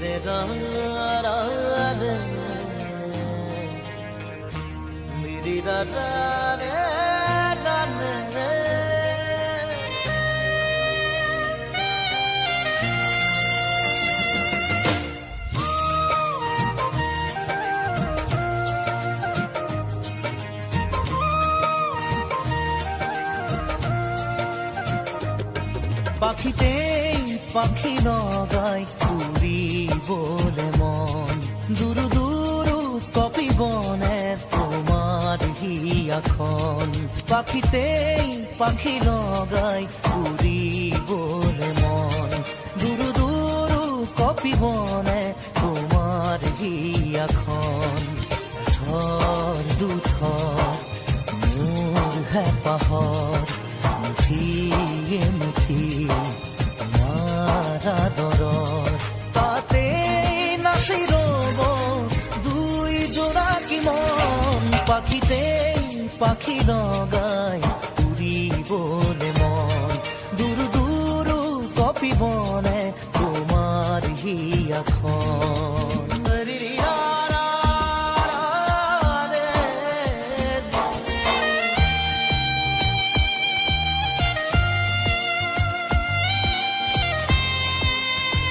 রে রা রা রে রি রা রা রে রা রে। পাখিতেই পাখি নগায় উড়ি বলে মন দুরু দুরু কপি বনে তোমার হিয়াখন। পাখিতেই পাখি নগায় উড়ি বলে মন দুরু দুরু কপি বনে তোমার হিয়াখন। ঝড় দুথর মোর হেপাহর মুঠিয়ে মুঠি তোমার আদৰৰ তাতে নাচি ৰব দুই জোড়া কি মন। পাখিতেই পাখি নগায় উৰিবলে মন দুৰু দুৰু কপিবনে তোমাৰ হিয়াখন।